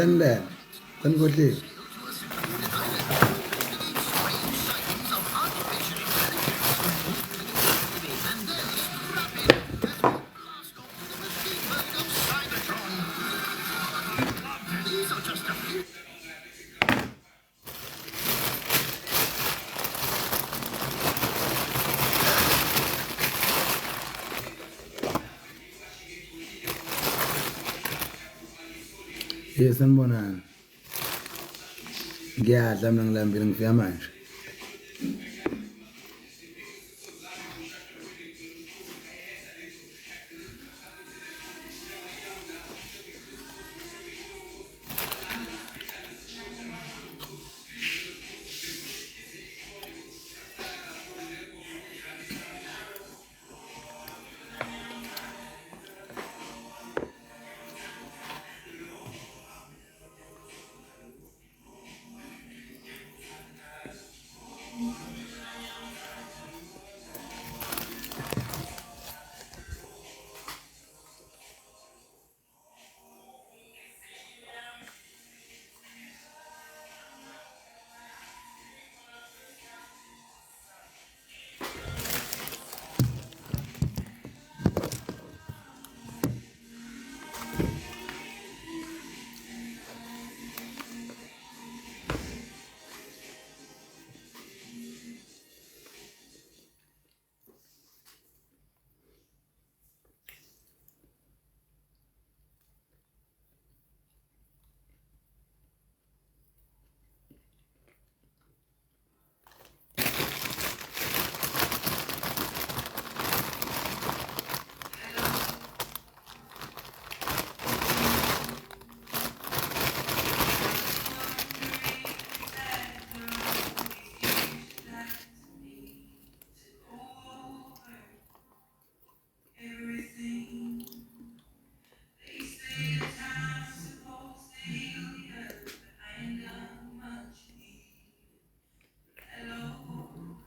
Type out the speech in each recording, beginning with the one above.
Sunland. Tan Gotli. Yes, sanibonani. Ngiyadla mina ngilambile ngifika manje.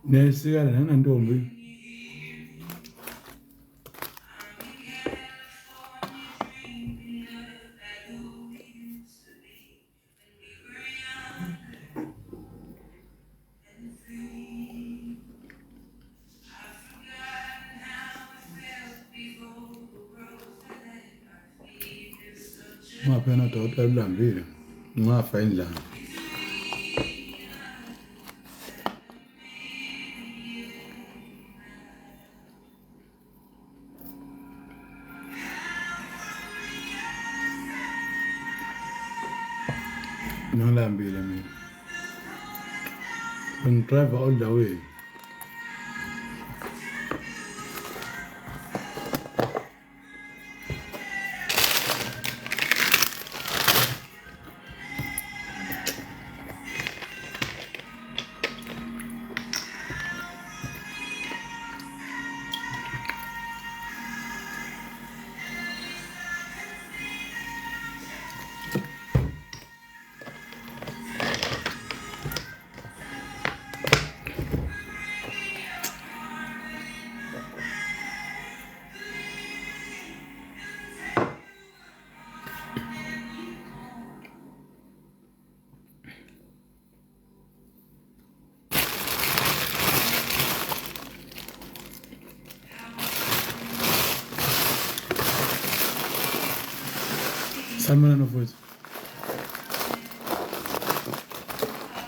Nesikala nanantombi. Ngaphana daughter ulambile. Ngafa indlala. Ngilambile mina. Ngidrive all the way. Salmana mfowethu.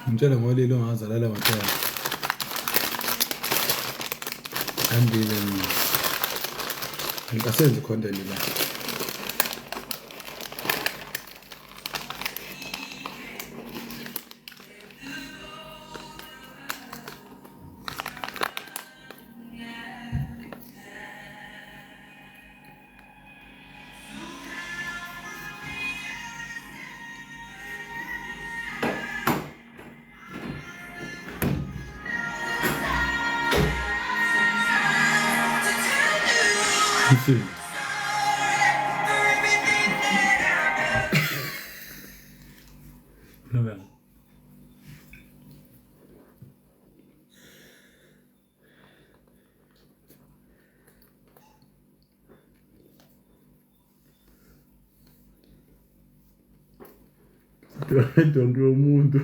Ngitshela ngolilo ongazalala mathela. Andile mina. Ngikasenze content la. See. No, Donke yomuntu.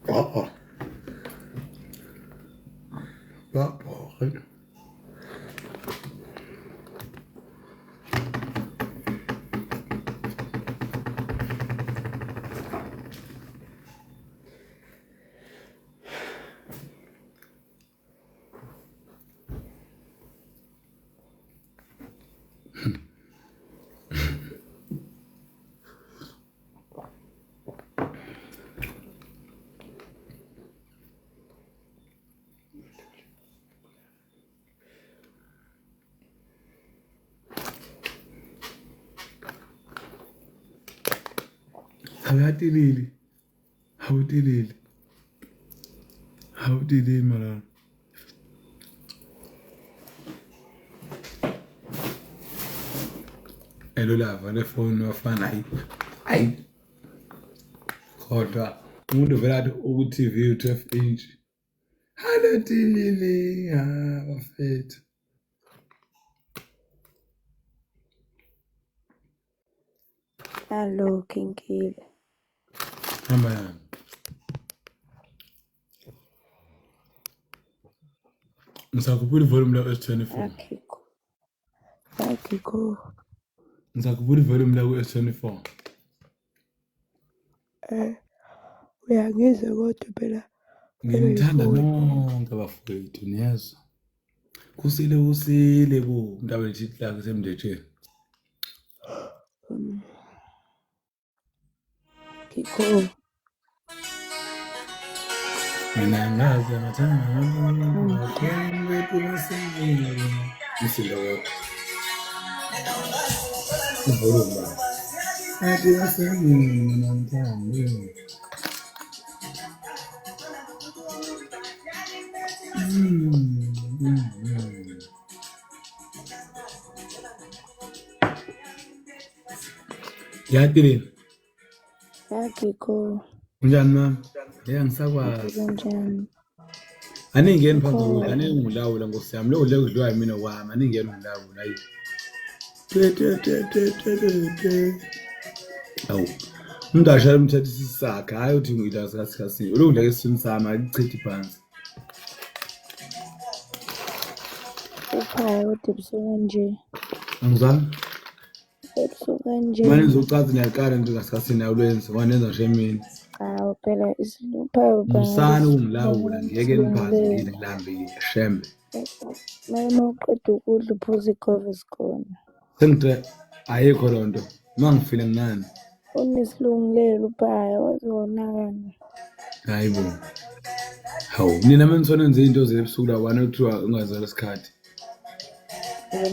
Papa. Papa. Hawutilili. Hawutilili mara. Elo lava le phone wafana ayi. Kodwa umuntu vela athi uku-TV 12 inch. Hawutilili bafethu. Hello, Kinkile. Hamba yani. Ngisakhuphula ivolume la S24. Akikho. Ngisakhuphula ivolume la ku-S24. Uyangizwa kodwa phela. Nginithanda nonke abafowethu niyezwa. Kusile bo mntaba lithi lakhe semndetsheni. Kikho. Mina ngazi amathanga wethu masini. Msindo wakho. Ivolume. Athi masini namthanda. Yathini? Akikho. Njani mama? Ngisakwazi. Kanjani? Aningeni phambi kokudla, aningulawula Nkosi yami. Lo kudla kudliwa yimina wami, aningeni ngilawula hayi. Awu. Umngasha umthetho sisakhe, hayi uthi ngidla sikhathi. Lo kudla kesini sami akuchithi phansi. Uphaya kodwa ebusuku nje. Angizwani? Ebusuku nje. Manje ngizocaza niyaqala nje ngasikhathini awulenze, wanenza nje mina. Hawu phela isiluphayo Musana ukungilawula ngiyeke niphansi ngilambile shembe. Mama uqeda ukudla uphuza ikhova esikhona. Sengithe ayikho lonto. Mangifile nginani? Unesilungulelo uphaya wazonakani. Hayibo. Hawu, nina manisona nje izinto zebusuku la wana kuthiwa ungazala isikhathi.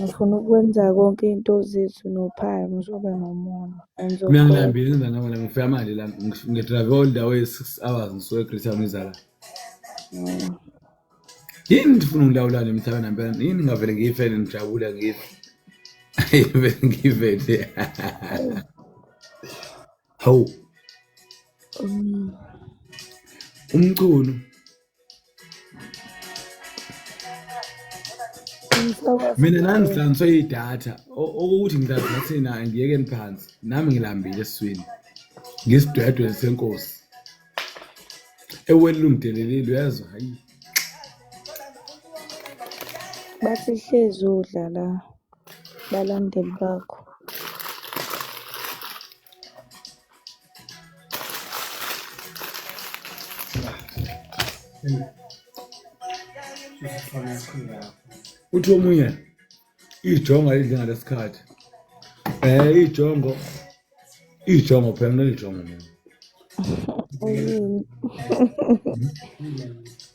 Ngifuna ukwenza konke into zethu nophaya ngizoba nomono. Mina ngilambile ngenza ngaba la ngifika manje la ngidrive all the way 6 hours ngisuke eGreater Mzala. Yini ndifuna ngilawulana emhlabeni ngempela? Yini ngavele ngiyifele ngijabula ngife. Vele ngivele. Hawu. Umculo. Mina nangihlanganiswe idatha ukuthi ngizazi ngathi na ngiyeke niphansi nami ngilambile esiswini ngisidwedwe senkosi eweli ungidelelile uyezwa hayi bathi hlezi udla la balandeli bakho uthi omunye ijongo ayidli ngalesikhathi ijongo phela nelijongo mina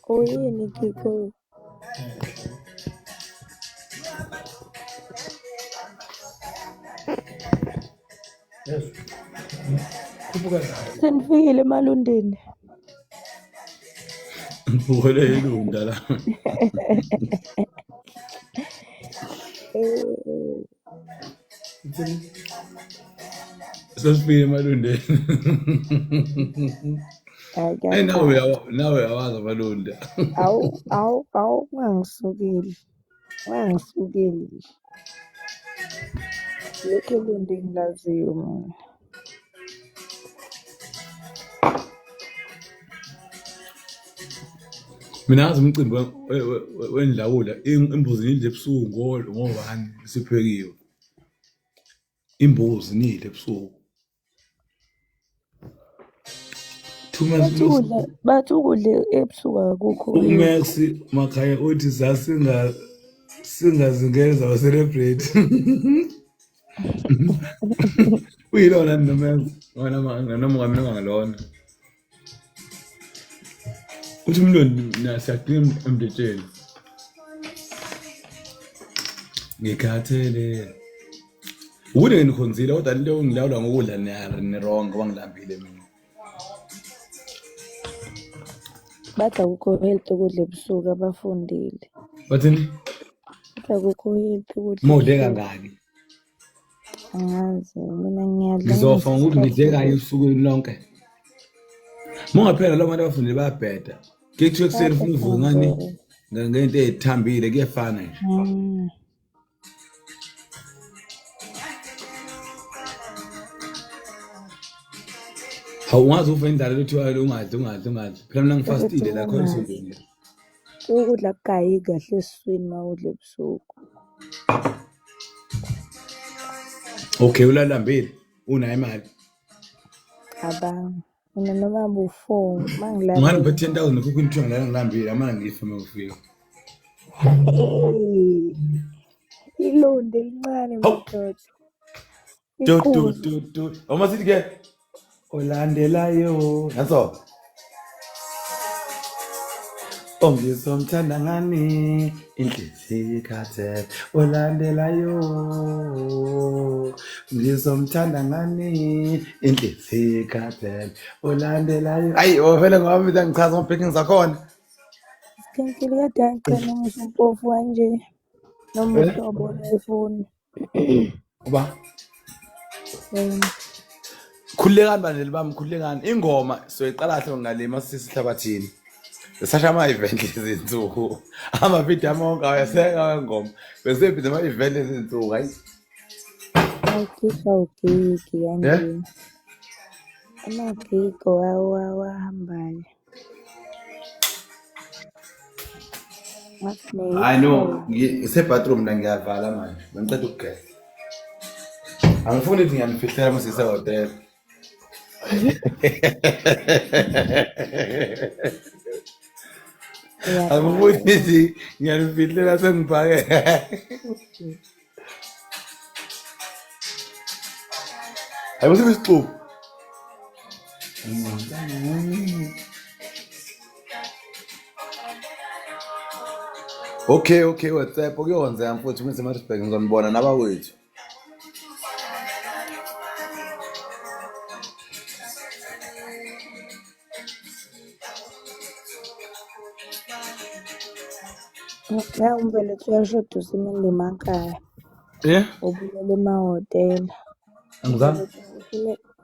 oyini Kiko senifile emalundeni ngibukele ilunda la sesifike emalundeni hayi nawe awazi amalunda awu wangisukeli Lokho elinto engilaziyo mina. Mina ngazi umcimbi wendlawula imbuzi nidle ebusuku ngobani siphekiwe. Imbuzi nidle ebusuku. Bathi ukudla ebusuku akukho. uMax Makhaya uthi singazingeza wa-celebrate. Uyilona noMax noma ngalona. Uthi umlondi nasiyadinga emdetsheni. Ngikhathele. Ukude nginikhonzile kodwa into ngilawula ngokudla nironga wangilambile mina. Bathi akukho health ukudla ebusuku abafundile. Bathini? Bathi akukho health ukudla. Mawudle kangaki? Angazi mina ngiyadla. Ngizofa ngokuthi ngidle kanye ebusukwini lonke. Mongaphela labo bantu abafundile bayabheda. Kuthiwe ekuseni ufuna uvuka ngani ngento ezithambile kuyefana nje. Ungazi ufa indlela lothiwa ungadli. Phela mina ngifastile la khona isondini. Ukudla kugayi kahle esiswini mawudle ebusuku. Okay, ulalambile. Unayo imali. Abang. Mina noma bu4 mangilala. Ngani phe 10,000 ukukho into ngilambile amana ngifa mawufika. Ilonde elincane mdodo. Do. Uma sithi ke olandelayo. Naso. Ongisomthanda ngani inhliziyo ikhathele olandelayo. Ngizomthanda ngani inhliziyo ikhathele olandelayo. Ayi wena ngoba mina ngichaza ngophekini zakhona. Sikhankile kade angicela ngizumpofu kanje. Noma uhlobo lefoni. Uba khulekani bandle bami khulekani ingoma soyiqala hle ngalima sisihlabathini. Sasha ama event lezinsuku ama video amonke awaseka ngoma bese phinde ama event lezinsuku hayi Ayikho ugigi kanje. Amagigi wahambayo. I know ngise bathroom la ngiyavala manje ngicela ukugeza angifuni ukuthi ngiyanifihlela masise hotel angifuni ukuthi ngiyanifihlela sengiphake ayibona isixuku Okay, WhatsApp kuyonza mfowethu mase Maritzburg ngizonibona nabawethu. Ya umbelethu uyashoda usimende emakhaya. Ubulele emahhotela. Angizange.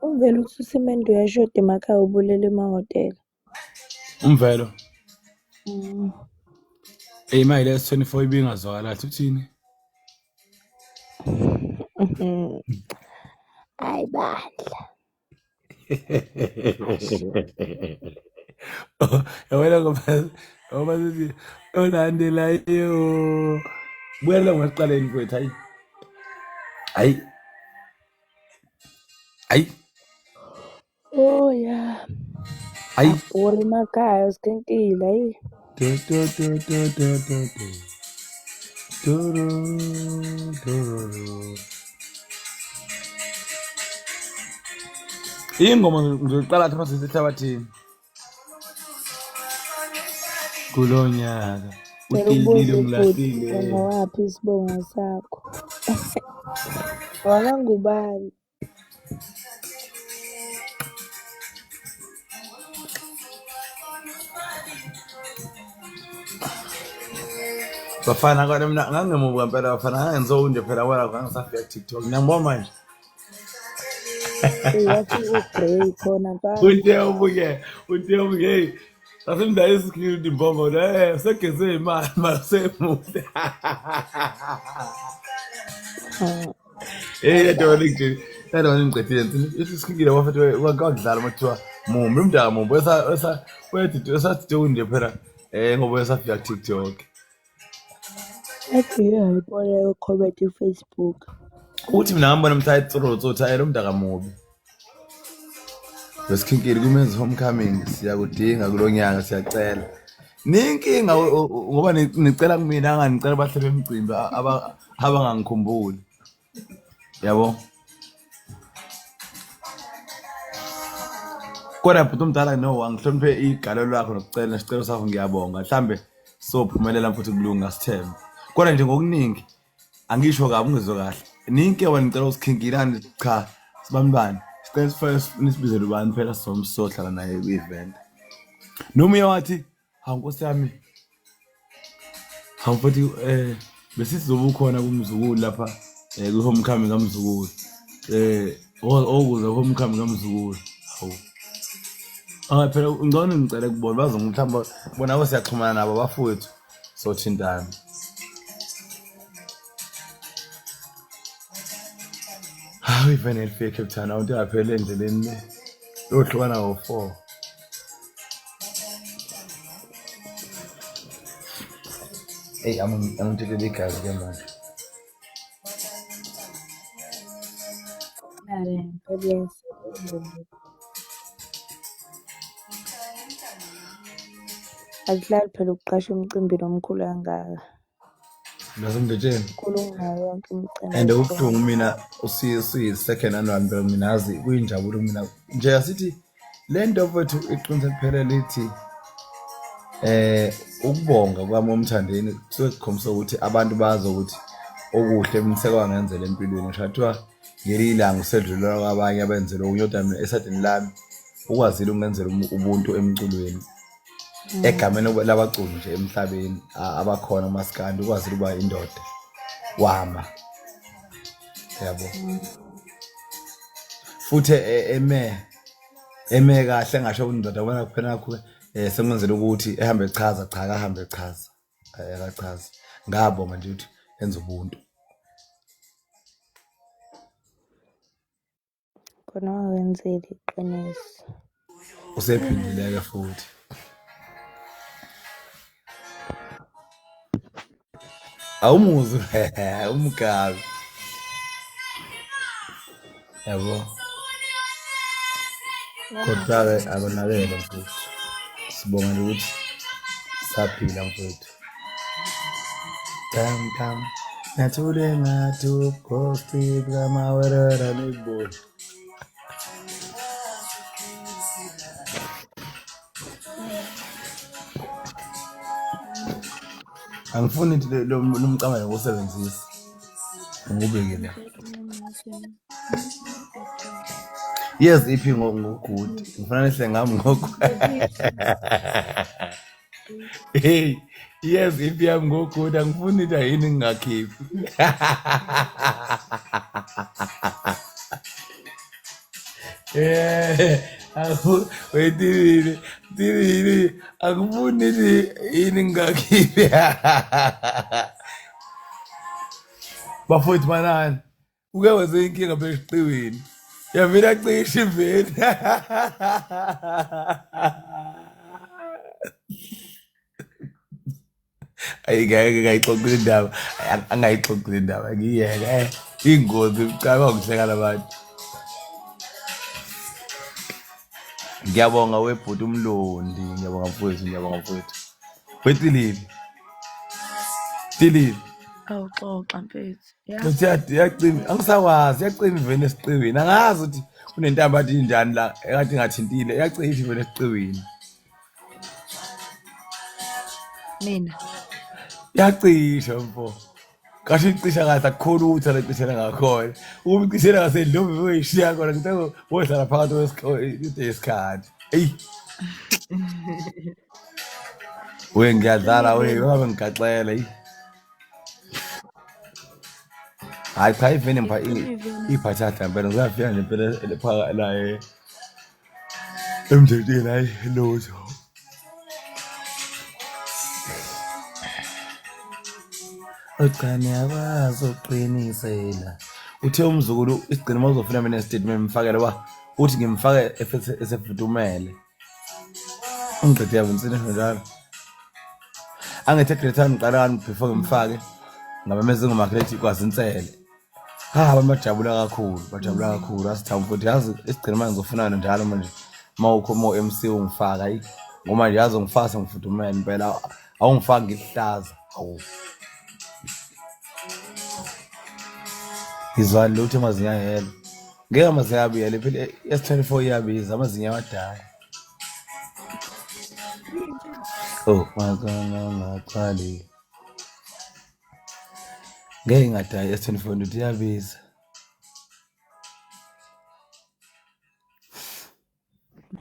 Umbelethu usimende uyashoda emakhaya ubulele emahhotela. Umvelo. Imali ya24 ibingazwakala uthini? Hayi bandla. Yawela ngoba sithi olandelayo. Buyela ngaqaleni kwethu hayi. Oh yeah. Hayi. Uri emakhaya sikhankile hayi. Ingoma ngizoqala lapha sisehlabathini. Kulonyaka utilile ungilahlile. Ngowaphi isibongo sakho? Wona ngubani? Bafana kwani mina ngangemubuka impela bafana ngangenzonde phela wena ngangisafika TikTok ngiyambona manje. Uyathi ubreak khona mfana. Uthi asemda isikhithi imbongo segeze imali masemuhle. yedwa nje yedwa ngicethile isikhikile wafethu wakudlala makuthiwa mumbi umdaka mumbi wesathi nje phela ngoba esafika TikTok Athi ngiyayibona leyo comment Facebook. uthi mina ngambona mthathi tsotsi lo mdaka mubi wesikhinkili kumenza homecoming siyakudinga kulonyaka siyacela ninkinga ngoba nicela kumina anganicela bahle bemcimbi abangangikhumbuli yabo kodwa bhuti umdala no angihloniphe igalelo lakho nokucela nesicelo sakho ngiyabonga mhlambe sophumelela futhi kulunga sithembe kodwa nje ngokuningi angisho kabi ungizwe kahle ninke wena ngicela usikhinkilani cha sibambani sicela first nisibizele ubani phela sohlala naye ku-event noma uyawathi hankosi yami hamfuthi besizoba ukhona kumzukulu lapha ku-homecoming kamzukulu okuza homecoming kamzukulu hawu phela ngcono ngicela kubona bazongihlamba bona abo siyaxhumana nabo bafowethu sothintana hawu even elifike Cape Town awunto yaphela endleleni le yohlukana ngo-4 hey angithekele igazi ke manje Yes. Akudlali phela ukuqasha umcimbi nomkhulu kangaka. Ngazomdetsheni Mkhulu unayo yonke imicimbi. and okubuhlungu mina usiyi-second annual phela mina azi kuyinjabulo mina nje asithi le nto mfethu iqinise kuphela lithi ukubonga kwami omthandeni kusuke kukhombisa ukuthi abantu bazi ukuthi okuhle mina sekwangenzela empilweni ngisho kuthiwa ngelinye ilanga usedlulelwa kwabanye abenzela okunye kodwa mina esadini lami ukwazile ukungenzela ubuntu emculweni egameni labaculi nje emhlabeni abakhona umaskandi ukwazile ukuba indoda wama yabo futhi eme kahle ngasho indoda bona kuphela nakho sengenzela ukuthi ehambe echaza cha akahambe echaza akachaza ngabonga nje ukuthi enza ubuntu Khona wenzele iqiniso. usephindileke futhi awumuzi umgabi yabo kodwa-ke akonakele mfethu sibonga nje ukuthi saphila mfethu tam nathule ngathuphosti kamawerera neboli angifuni ukuthi lo mcabane ngokusebenzisa ngubekile yes iphi ngogood ngifana nihle ngami ngoku hey yes iphi yami ngogood angifuni ukuthi ayini ngingakhiphi wetini akufuni ukuthi yini ngingakhiphi bafowethu manani uke wenze inkinga phela esiqiwini yavele acishe iveni ayingeke ngayixoxile indaba angayixoxile indaba ngiyeke ingozi ucaba ngihleka labantu ngiyabonga webhuti umlondi ngiyabonga mfowethu wetilili Awuxoxa mfethu. yacima angisakwazi yacima iveni esiqiwini angazi ukuthi kunentamba athi injani la ekade ingathintile yacisha iveni esiqiwini Mina yacisha mfo kasho icisha kahle akukhona ukuthi alacishela ngakhona uma icishela ngasedlovu uyishiya khona ngithe wohlala phakathi kwesikhathi eyi ngiyadlala ngabe ngigaxela eyi hayi cha iveni mpa iphathata mpela ngiyafika nje mpela phaka la emthethweni hayi lutho ucane yakwazi ukuqinisela uthe umzukulu isigcina mawuzofuna mina statement mfakele uthi ngimfake esefudumele ungiqede yabo insini njalo angithi greater ngiqala kani before ngimfake ngabameze ngomakhethi kwazinsele bajabula kakhulu asithamba futhi yazi isigcina manje ngizofuna njalo manje mawukho MC ungifaka hayi ngoba nje yazi ngifasa ngifudumele impela awungifaki ngihlaza awu izwali lutho amazinga yelo ngeke amazinga abiyele phela S24 iyabiza amazinga awadala ngaqali ngeke ngadayi S24 nto iyabiza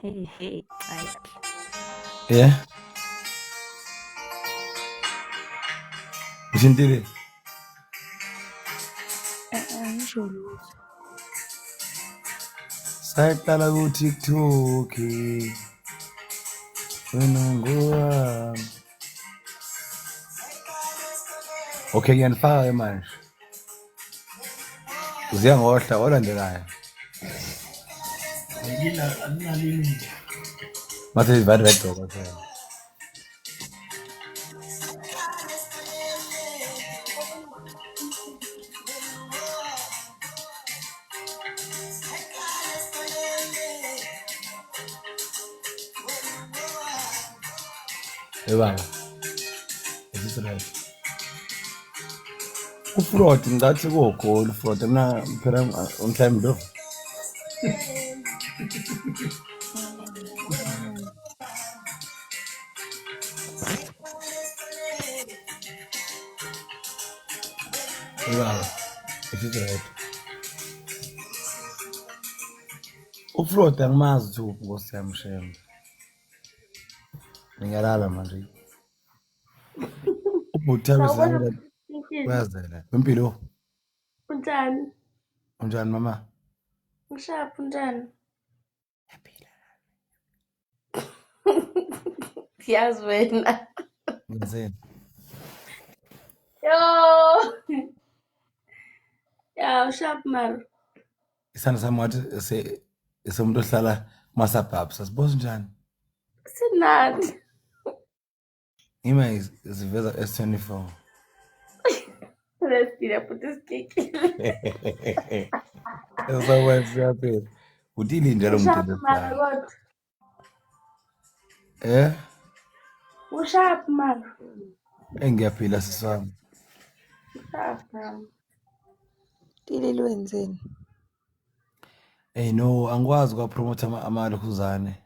Hey, yeah ushintile angisho lutho. sayaqala ku TikTok wena ngowami okay ngiyanifaka manje uziya ngohla olandelayo mase ivale red dog okay baba is right ufrod ngathi kokho ufrod mina phela umhlambi lo baba is right ufrod angimazi thu Nkosi yami shembe ngiyalala manje ubuthabe Sawubona singela Mfisi. bayazela impilo Unjani? unjani mama Ngishaphi unjani? yaphila Yazi wena. ngenzeni Yo. Ya ushaphi mara? isandla sami wathi esomuntu ohlala kumasabhabs asiboza njani Sinani. ima ziveza S24 Lesile futhi isikikile. esakwenza yaphela udili njalo Ushaphi umuntu mara lesibhala kodwa? Ushaphi mara? engiyaphila siswami Ushaphi mama? Tili lwenzeni? no angikwazi kwapromote amalokhuzane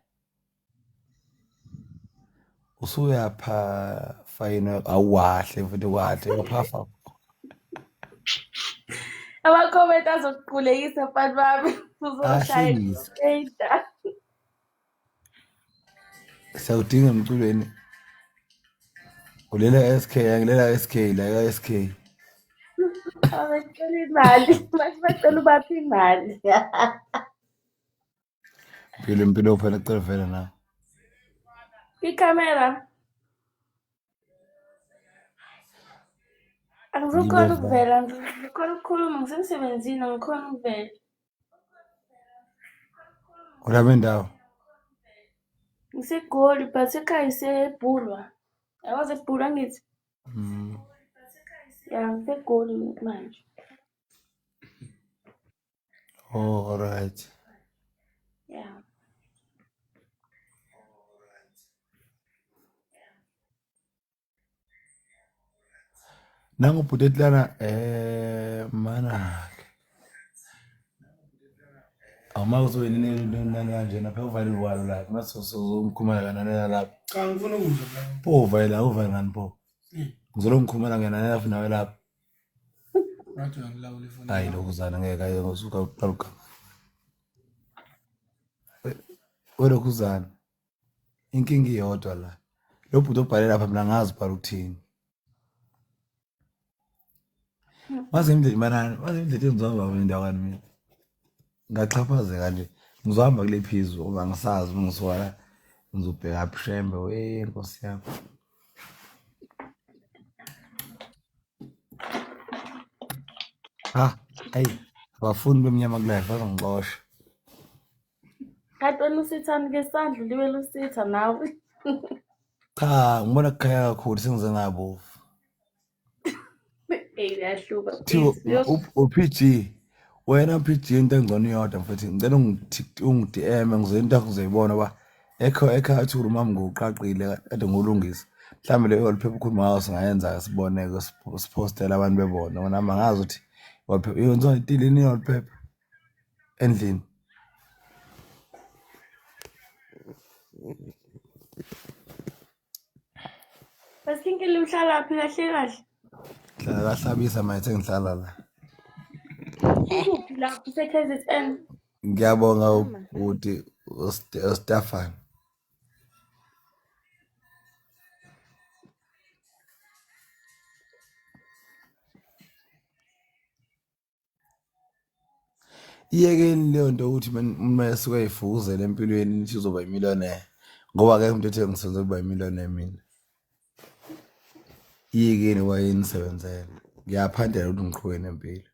usuyapha fine awahle futhi kwahle waphafa Ama-comment azokuqulekisa mfana bami. Uzoshaya ahlekisa ngey'nda. siyawudinga emculweni ulela SK angilela SK la SK Abacela imali. Bacela ubaphe imali. impilo phela cela vele na Ikhamera. Angizukhona ukuvela, ngikhona ukukhuluma, ngisemsebenzini, angikhona ukuvela. ulapha endawo NgiseGoli but ekhaya ngiseBhulwa. Yawazi eBhulwa ngithi? Ya ngiseGoli manje. oh alright Ya. nangu bhuti lana mana awuma kuzoyini nani kanjena phela uvale iwalo lapha mase uzongikhumala kananela lapha Cha ngifuna ukuzwa la. pho uvale ngani pho ngizolongikhumala ngenanela futhi nawe lapha Ngathi uyangilawula ifoni. hayi lokuzana ngeke aye ngosuka uqaluka welokhuzana inkinga iyodwa la lo bhuti obhale lapha mina ngazi ubhala ukuthini maze imndeni manani maze imndeni engizwanga indawo kani mina ngaxhaphazeka nje ngizohamba kule phizwe ngoba ngisazi uma ngisuka ngizobheka phishembe Nkosi yami hayi Abafundi bemnyama kulive bazongixosha. Kanti wena usithani ngesandla liwela usitha nawe. Cha, ngibona kukhaya kakhulu sengize ngabovu. Yahluka Thiwo mfethu. u-PG wena PG into engcono iyodwa mfethu ngicela ungi-DM ngizoyini into ngizoyibona ba ekhaya athi urumami ngoqaqile kade ngolungisa. Mhlambe le wallpaper ukhuluma ngayo singayenza siboneke sipostele abantu bebona. Wona mangazi ukuthi wallpaper yenziwa itilini wallpaper endlini. Basikinkile uhlala phi kahle kahle? Hlala kahlabisa mayethe ngihlala la. Ukuphi lapho use-KZN? Ngiyabonga ukuthi uStefan. Iyekeni leyo nto ukuthi uma esuke eyifuzele empilweni nithi uzoba yimillionaire ngoba akekho umuntu ethe ngisenze ukuba yimillionaire mina. Iyekeni wayenisebenzele. Ngiyaphandela ukuthi ngiqhubeke nempilo.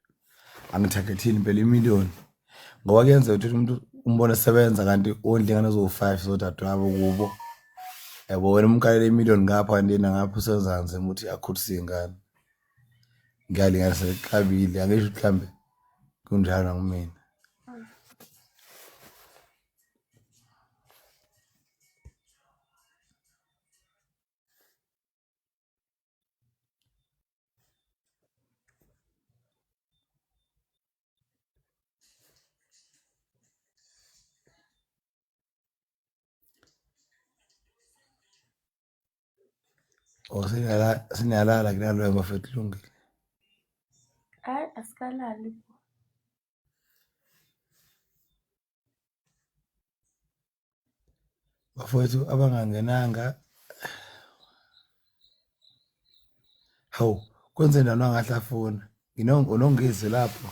Angithathethini impela imillion ngoba kuyenzeka ukuthi umuntu umbone esebenza kanti ondle ingane ezo5 zodadewabo kubo. Yabo wena umkalele imillion ngapha kanti yena ngapha usenza nzima ukuthi akhulise ingane. Ngiyalinganisa eqabile angisho mhlambe kunjalo ngimina. Siniyalala kunalo bafethu lungile. Hayi asikalali. Bafethu abangangenanga. Hawu kwenze njani wangahlafuna? Unongizwe lapho.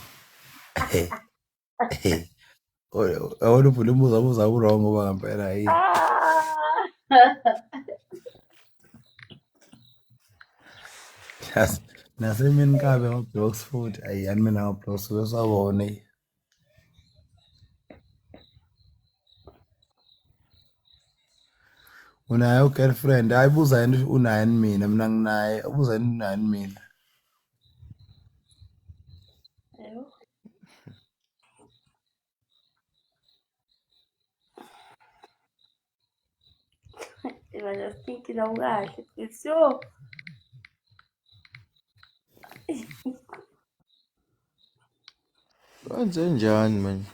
Awona uvula imbuza wrong ngoba ngempela hayi. Nasemini kabe ngoblocks futhi ayani mina ngoblocks besawona. Unayo girlfriend ayibuza yini unayo mina nginaye ubuza yini unayo mina. Yebo. Manje sikinkile awukahle mfethu. Kwenze njani manje?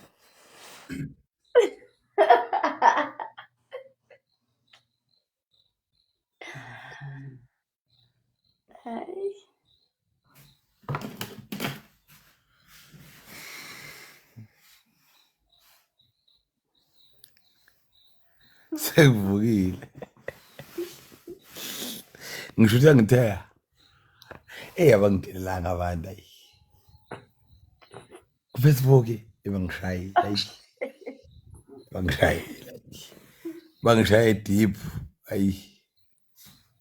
Hayi. Sekuvukile. Ngisho ukuthi angithea. Abangidelelanga abantu ayi. Facebook ebangishayile ayi. Bangishaye deep ayi.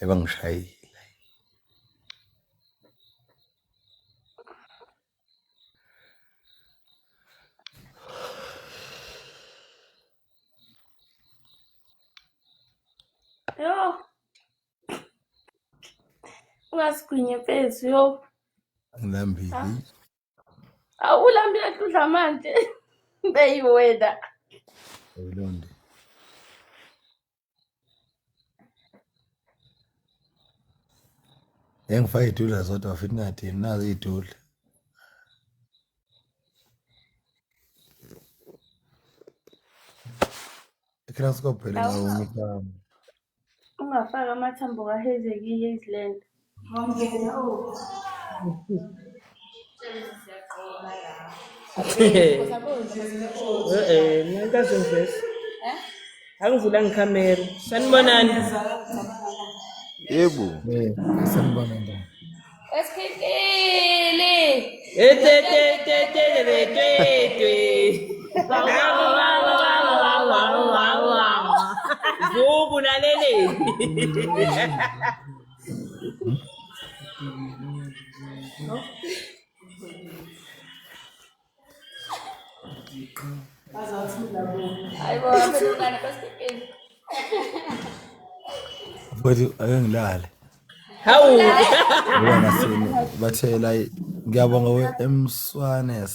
Ebangishayile. Yo. Ungasigwinye mfethu yo. Ngilambile. Awulambile hludla manje. Beyiwena. Awulonde. Engifaka idula zodwa futhi ngathini nazo idula. Ikhasi kophela ngawunika. Ungafaka amathambo kahezekile izilenda. Nankazi ngivesi. Angivulanga ikhamera. Sanibonani. Yebo. Sanibona nda. Esikhikile. Vubu lalele. Hayi bo abelungane basikeni. Futhi ake ngilale. Hawu. Ngoba nasini bathe la ngiyabonga we-Mswanes.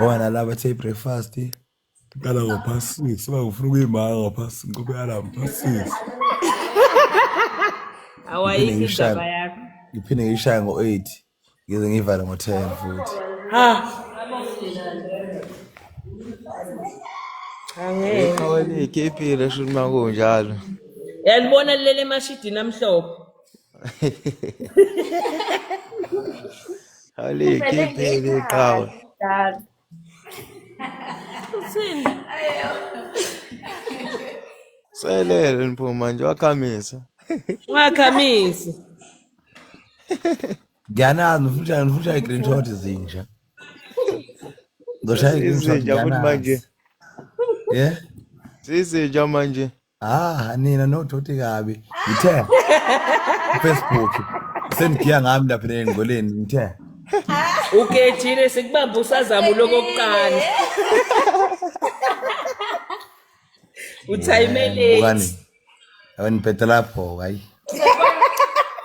Wona la bathe breakfast. Qala ngo-6 bangifuna ukuyimaka ngo-6 ngoba alarm ngo-6. Awayikho indaba yakho. Ngiphinde ngishaya ngo-8 ngize ngivale ngo-10 futhi. Ha. Angeke. Awali ikepile shuthi makunjalo. Yalibona lele mashidi amhlophe. Awali ikepile iqhawe. Selele niphuma nje wakhamisa. Ungakhamisi. Ngiyanazi ngifuna i-screenshot zinja. Ngizoshaya i-screenshot Izinja futhi manje. ngiyanazi. Yeah? Sizinja manje. Nina nodoti kabi. Ngithe Facebook sengigiya ngami lapha engoleni ngithe. Ugejile sikubamba usazama lokokuqala. Uthayimele. Bukani. Awuniphethe lapho hayi.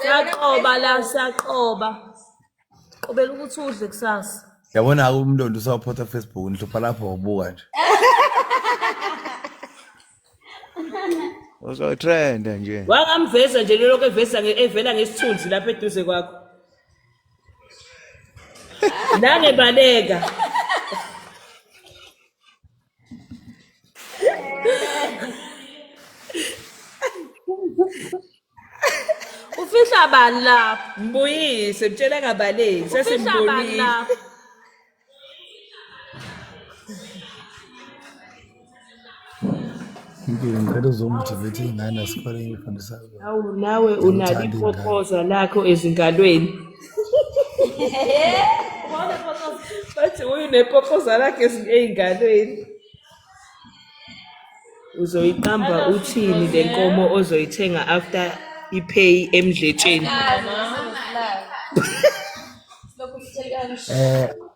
Siyaqoba la siyaqoba. Qobela ukuthi udle kusasa. Yabona umntondo usawuphotha Facebook nihlupha lapho ubuka nje. Uzotrenda nje. Wangamveza nje lokho evela ngesithunzi lapha eduze kwakho. Nangebaleka. Ufihla bani lapha? Mbuyise mtshela ngabaleki sesimbonile. Ngicela uzomotivate ingane esikoleni ngifundisa. Awu nawe unalo ipopoza lakho ezingalweni. Bathi uyinepopoza lakho ezingalweni. Uzoyiqamba uthini lenkomo ozoyithenga after ipay emdletsheni.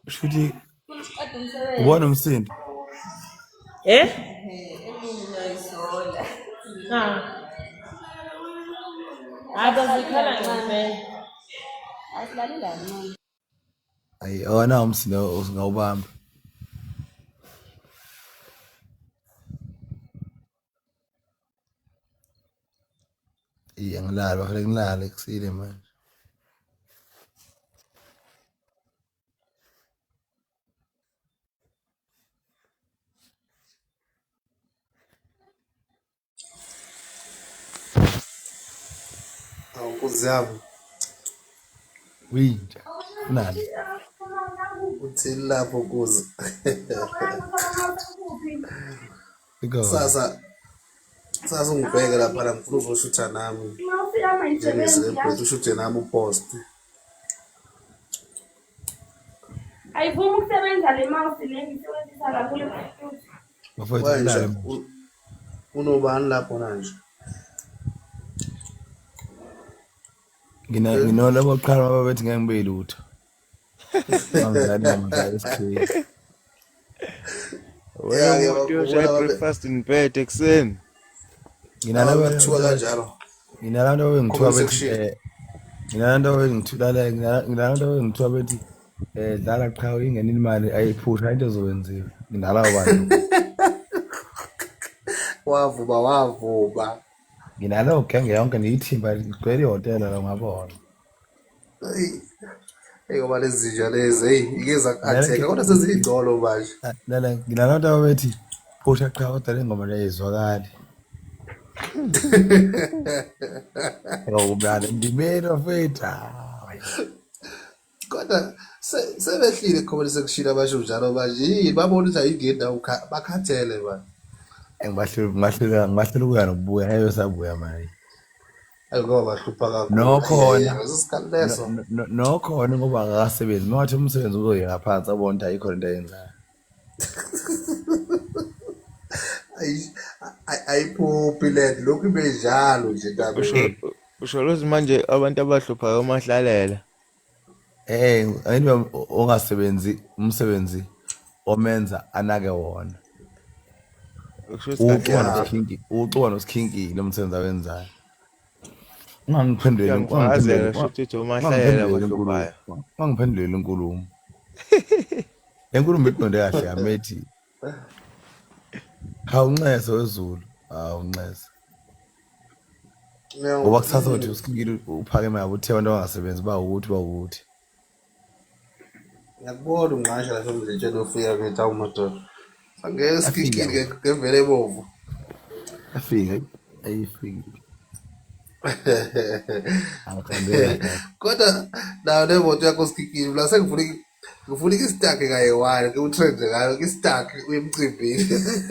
Shuthi ubona umsindo. Abazikhala ncane. Asilalela manje. Ayi awona umsindo usingawubamba. Ngilala bafike ngilale kusile manje. Awukuzama Winja. Nani? uthi lapho kuze. Sasa ungibheke lapha la ngifuna uzoshutha nami. Njengesebreath ushuthe nami upost. Ayivumi ukusebenza le mouse le ngisebenzisa la kule computer. Bafowethu ngilale. Unobani lapho manje? Nginola boqhala ababethi ngeke ngibe lutho. Ngizali nami esikhiwe. Wena uyoshaya breakfast niphethe ekseni. Kuthiwa kanjalo. Nginalanda wengithiwa bethi nginalanda wengithulala nginalanda wengithiwa bethi dlala qha ingene imali ayiphusha into ezokwenziwa. Nginalawo bantu. Wavuba. Nginalawo genge yonke niyithimba igcwele ihotel la ngabona. Ngoba lezi zinja lezi ikeza atheka kodwa sezingcolo manje. Lala nginalanda bethi phusha qha kodwa le ngoma leyizwakali. Ngobulala ndimelo fetha. Kodwa sebehlile khona sekushila abasho njalo manje babona ukuthi ayingena bakhathele bani. Ngibahlula ukuya nokubuya hayo sabuya manje. Ngoba bahlupha kakhulu. Nokhona isikhathi leso. Nokhona ngoba akasebenzi mathi umsebenzi uzoye ngaphansi abona ukuthi ayikho into ayenzayo. Ayiphuphi lento lokhu ibejalo nje kabe. Usho lozi manje abantu abahluphayo mahlalela. Ayini ongasebenzi umsebenzi omenza anake wona. Kusho ukuthi kahle Ucuba nosikhinkile umsebenzi awenzayo. Ungangiphenduleli ngiyangifakazela kusho ukuthi umahlayela abahluphayo. Ungangiphenduleli inkulumo. Lenkulumo iqonde kahle yamethi. Hawunxese wezulu. Awunxese. Ngoba kusasa uthi usikhinkile uphakeme yabo uthe abantu abangasebenzi ukuthi. Ngiyakubona umnqasha la somzetshela ofika kwethu awumadoda. Angeke sikikile ngevele bovu. Afike ayifike. Kodwa nayo le moto yakho sikikile la ngifuna isitake kaye wayo ke utrend ngayo isitake uyemcimbini.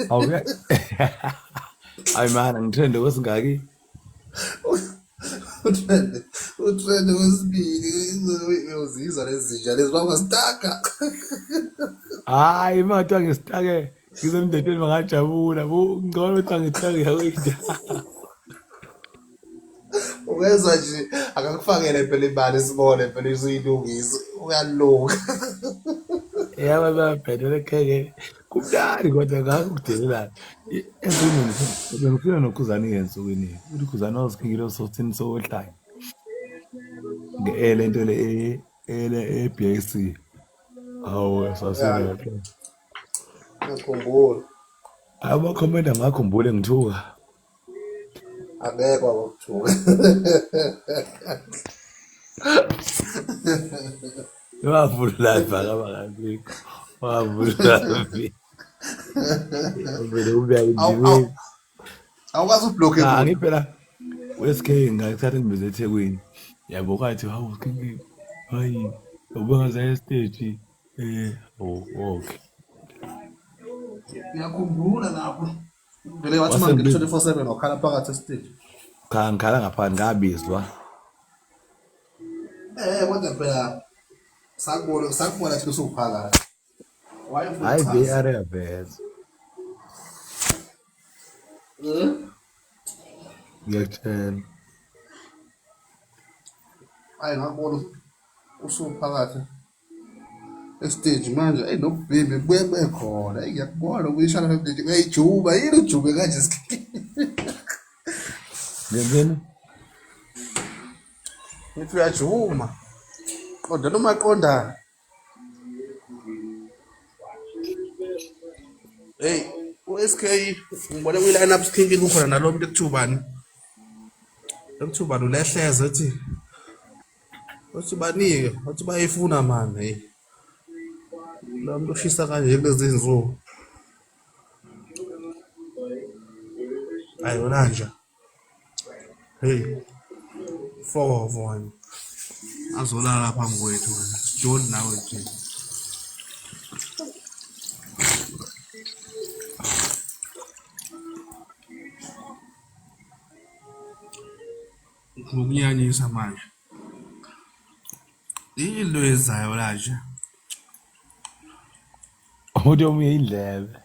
Awuya. Ay man ngithende kwesingaki. Utrend wesibili uyozizwa lezinja lezi bangasitaka. Hayi imato ngisitake ngizomndedeni bangajabula ngicela ukuthi angitake yakwethu. Uwenza nje akakufakele phela imali sibone phela isiyilungisa uyalunga. Yaba babhedele kheke kumdali kodwa ngakudelelana. Ezweni bengifuna nokhuzana ngensukwini. Uthi khuzana osikhinkile sothini sohlanye. Ngele into le BAC. Awu sasina. Ngikhumbula. Abakhomenda ngakhumbule ngithuka. Akekho abakuthuka. Wavula bakabangazi. Wavula. Vele ubuya indiwe. Awukwazi ublock Ah ngiphela weSK ngakuthatha ngibize eThekwini. Yabo kwathi hawu kinki. Hayi ubongaza estage. Okay. Ngiyakhumbula lapho. Vele wathi manje 24/7 wakhala phakathi estage. Cha ngikhala ngaphandle ngabizwa. Kodwa phela sakubona ukuthi usuphakathi. Hayi VR vez. Ngiyakutshela. Hayi ngakubona usuphakathi estage manje nobhimbi buye khona ngiyakubona uyishana nomdidi uyayijuba yini ujube kanje Ngenzeni? Ngithi uyajuma qonda noma qondana. uSK ngibone kwi-line up sikhinkile kukhona nalo muntu ekuthubani. Ekuthubani ulehleze uthi banike uthi bayifuna manje. Lo muntu ushisa kanje kulezi zinsuku. Hayi wona nje. Hey. Fowona. Azolala phambi kwethu wena. John nawe nje. Ngokunyanyisa manje. Into ezayo la nje. Uthi omunye indlebe.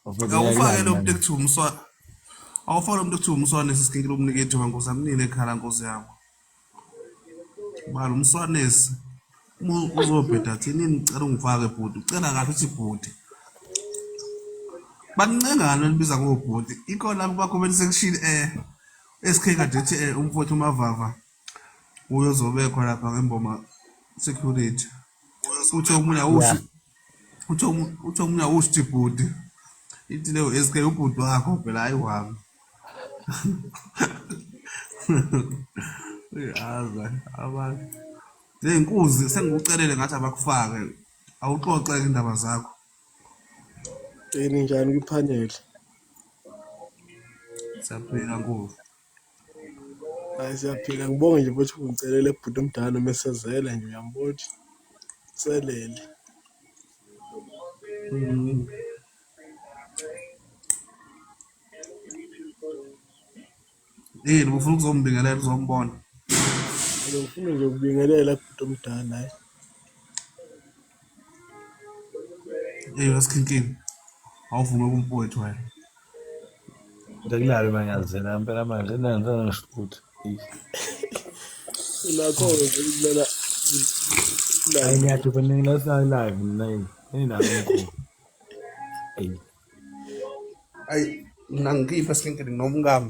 Awufake lo muntu ekuthiwa umswa. Awufake lo muntu ekuthiwa umswanesi sikhinkile umnikethe wankosi amnile ekhala nkosi yami. Balo umswanesi uzobheda thini ngicela ungifake bhuti. Ucela kahle uthi bhuti. Bancengana libiza ngobhuti. Ikhona lapho comment section SK kade ethi umfowethu uMavava uyozobe khona lapha ngemboma security. Uthe omunye awushi bhuti. Ithi leyo SK ubhuti wakho phela hayi wami. Uyaza abantu. Zenkuzi sengikucelele ngathi abakufake. Awuxoxe indaba zakho. Yini njani kwipanel? Siyaphila nkulu. Hayi siyaphila ngibonge nje ukuthi ungicelele ebhuti omdala mesezela nje uyambona. Selele. Ufuna ukuzombingelela uzombona. Ngifuna nje ukubingelela ebhuti omdala hayi. Wasikhinkile. Awuvume kumfowethu wena. Ngikulala mangazela ngempela manje nenzana ngishuthi. Nakho ukulela Ay niyathi kuningi la live nine. Ninayo. Ay. Ay, nangipha sinkering nomngam.